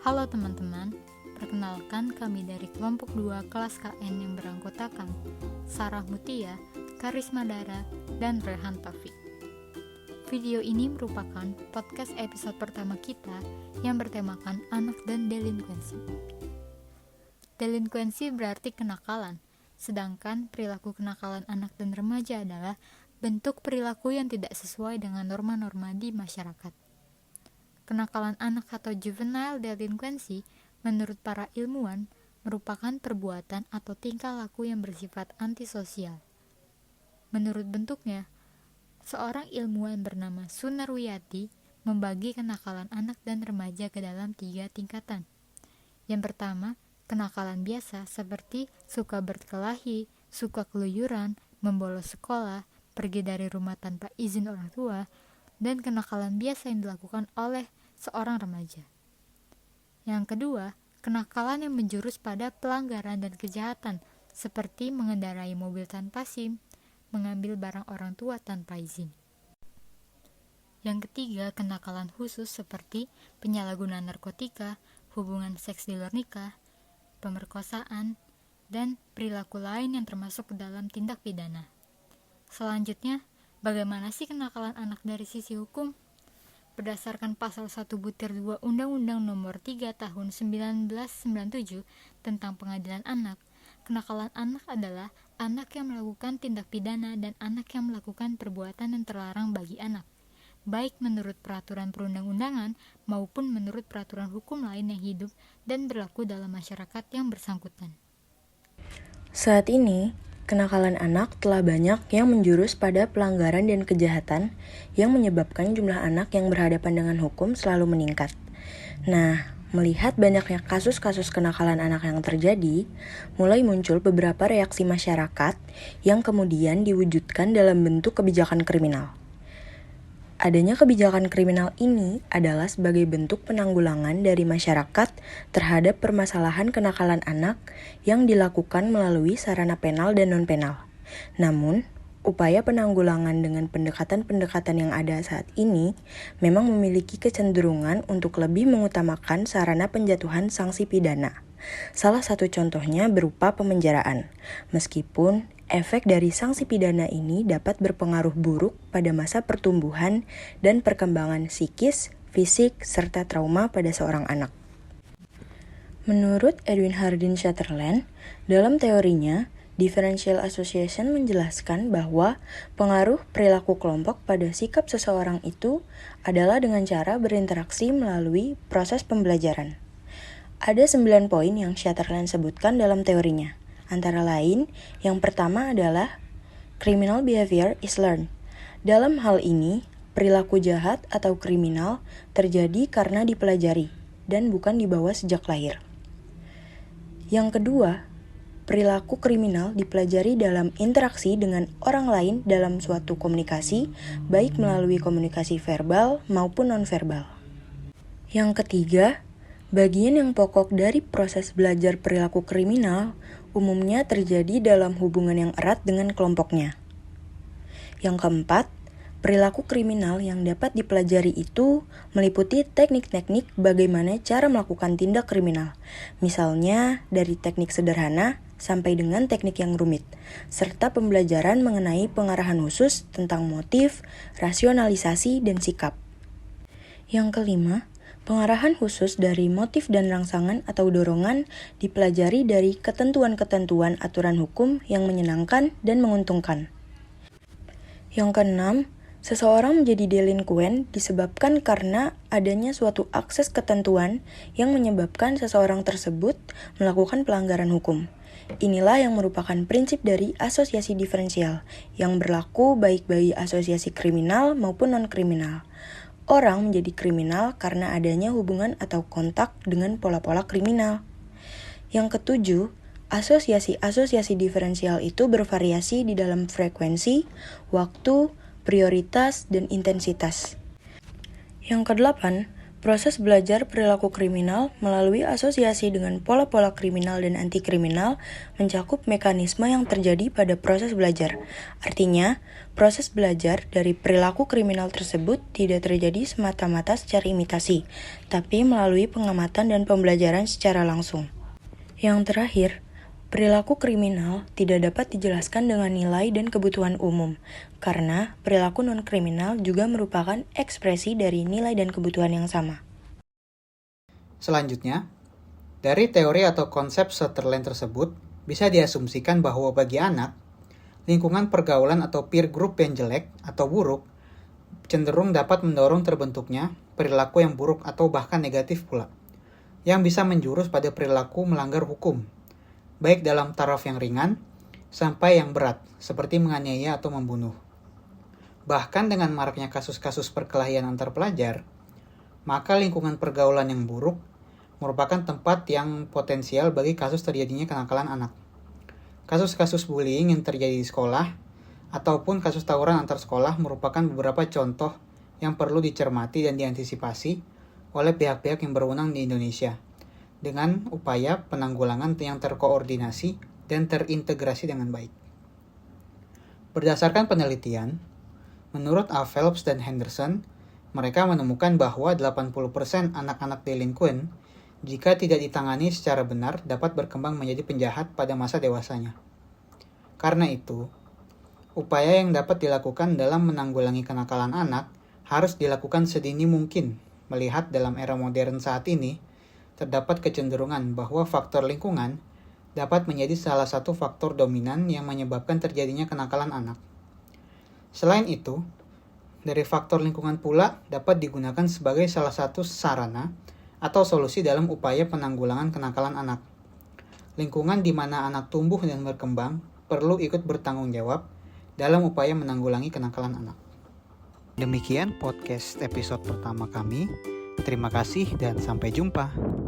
Halo teman-teman, perkenalkan kami dari kelompok 2 kelas KN yang beranggotakan Sarah Mutia, Karisma Dara, dan Rehan Taufik. Video ini merupakan podcast episode pertama kita yang bertemakan anak dan delinkuensi. Delinkuensi berarti kenakalan, sedangkan perilaku kenakalan anak dan remaja adalah bentuk perilaku yang tidak sesuai dengan norma-norma di masyarakat. Kenakalan anak atau juvenile delinquency menurut para ilmuwan merupakan perbuatan atau tingkah laku yang bersifat antisosial. Menurut bentuknya, seorang ilmuwan bernama Sunarwiyati membagi kenakalan anak dan remaja ke dalam 3 tingkatan. Yang pertama, kenakalan biasa seperti suka berkelahi, suka keluyuran, membolos sekolah, pergi dari rumah tanpa izin orang tua, dan kenakalan biasa yang dilakukan oleh seorang remaja. Yang kedua, kenakalan yang menjurus pada pelanggaran dan kejahatan seperti mengendarai mobil tanpa SIM, mengambil barang orang tua tanpa izin. Yang ketiga, kenakalan khusus seperti penyalahgunaan narkotika, hubungan seks di luar nikah, pemerkosaan, dan perilaku lain yang termasuk ke dalam tindak pidana. Selanjutnya, bagaimana sih kenakalan anak dari sisi hukum? Berdasarkan pasal 1/2 Undang-Undang Nomor 3 Tahun 1997 tentang Pengadilan Anak, kenakalan anak adalah anak yang melakukan tindak pidana dan anak yang melakukan perbuatan yang terlarang bagi anak, baik menurut peraturan perundang-undangan maupun menurut peraturan hukum lain yang hidup dan berlaku dalam masyarakat yang bersangkutan. Saat ini, kenakalan anak telah banyak yang menjurus pada pelanggaran dan kejahatan yang menyebabkan jumlah anak yang berhadapan dengan hukum selalu meningkat. Nah, melihat banyaknya kasus-kasus kenakalan anak yang terjadi, mulai muncul beberapa reaksi masyarakat yang kemudian diwujudkan dalam bentuk kebijakan kriminal. Adanya kebijakan kriminal ini adalah sebagai bentuk penanggulangan dari masyarakat terhadap permasalahan kenakalan anak yang dilakukan melalui sarana penal dan non-penal. Namun, upaya penanggulangan dengan pendekatan-pendekatan yang ada saat ini memang memiliki kecenderungan untuk lebih mengutamakan sarana penjatuhan sanksi pidana. Salah satu contohnya berupa pemenjaraan, meskipun efek dari sanksi pidana ini dapat berpengaruh buruk pada masa pertumbuhan dan perkembangan psikis, fisik, serta trauma pada seorang anak. Menurut Edwin Hardin Sutherland, dalam teorinya, Differential Association menjelaskan bahwa pengaruh perilaku kelompok pada sikap seseorang itu adalah dengan cara berinteraksi melalui proses pembelajaran. Ada 9 poin yang Sutherland sebutkan dalam teorinya. Antara lain, yang pertama adalah criminal behavior is learned. Dalam hal ini, perilaku jahat atau kriminal terjadi karena dipelajari dan bukan dibawa sejak lahir. Yang kedua, perilaku kriminal dipelajari dalam interaksi dengan orang lain dalam suatu komunikasi, baik melalui komunikasi verbal maupun nonverbal. Yang ketiga, bagian yang pokok dari proses belajar perilaku kriminal umumnya terjadi dalam hubungan yang erat dengan kelompoknya. Yang keempat, perilaku kriminal yang dapat dipelajari itu meliputi teknik-teknik bagaimana cara melakukan tindak kriminal, misalnya dari teknik sederhana sampai dengan teknik yang rumit, serta pembelajaran mengenai pengarahan khusus tentang motif, rasionalisasi, dan sikap. Yang kelima, pengarahan khusus dari motif dan rangsangan atau dorongan dipelajari dari ketentuan-ketentuan aturan hukum yang menyenangkan dan menguntungkan. Yang keenam, seseorang menjadi delinkuen disebabkan karena adanya suatu akses ketentuan yang menyebabkan seseorang tersebut melakukan pelanggaran hukum. Inilah yang merupakan prinsip dari asosiasi diferensial yang berlaku baik bagi asosiasi kriminal maupun non-kriminal. Orang menjadi kriminal karena adanya hubungan atau kontak dengan pola-pola kriminal. Yang ketujuh, asosiasi-asosiasi diferensial itu bervariasi di dalam frekuensi, waktu, prioritas, dan intensitas. Yang kedelapan, Proses belajar perilaku kriminal melalui asosiasi dengan pola-pola kriminal dan anti-kriminal mencakup mekanisme yang terjadi pada proses belajar. Artinya, proses belajar dari perilaku kriminal tersebut tidak terjadi semata-mata secara imitasi, tapi melalui pengamatan dan pembelajaran secara langsung. Yang terakhir, perilaku kriminal tidak dapat dijelaskan dengan nilai dan kebutuhan umum, karena perilaku non-kriminal juga merupakan ekspresi dari nilai dan kebutuhan yang sama. Selanjutnya, dari teori atau konsep Sutherland tersebut, bisa diasumsikan bahwa bagi anak, lingkungan pergaulan atau peer group yang jelek atau buruk cenderung dapat mendorong terbentuknya perilaku yang buruk atau bahkan negatif pula, yang bisa menjurus pada perilaku melanggar hukum, baik dalam taraf yang ringan sampai yang berat, seperti menganiaya atau membunuh. Bahkan dengan maraknya kasus-kasus perkelahian antar pelajar, maka lingkungan pergaulan yang buruk merupakan tempat yang potensial bagi kasus terjadinya kenakalan anak. Kasus-kasus bullying yang terjadi di sekolah ataupun kasus tawuran antar sekolah merupakan beberapa contoh yang perlu dicermati dan diantisipasi oleh pihak-pihak yang berwenang di Indonesia dengan upaya penanggulangan yang terkoordinasi dan terintegrasi dengan baik. Berdasarkan penelitian, menurut A. Phelps dan Henderson, mereka menemukan bahwa 80% anak-anak delinkuent jika tidak ditangani secara benar dapat berkembang menjadi penjahat pada masa dewasanya. Karena itu, upaya yang dapat dilakukan dalam menanggulangi kenakalan anak harus dilakukan sedini mungkin, melihat dalam era modern saat ini, terdapat kecenderungan bahwa faktor lingkungan dapat menjadi salah satu faktor dominan yang menyebabkan terjadinya kenakalan anak. Selain itu, dari faktor lingkungan pula dapat digunakan sebagai salah satu sarana atau solusi dalam upaya penanggulangan kenakalan anak. Lingkungan di mana anak tumbuh dan berkembang perlu ikut bertanggung jawab dalam upaya menanggulangi kenakalan anak. Demikian podcast episode pertama kami. Terima kasih dan sampai jumpa.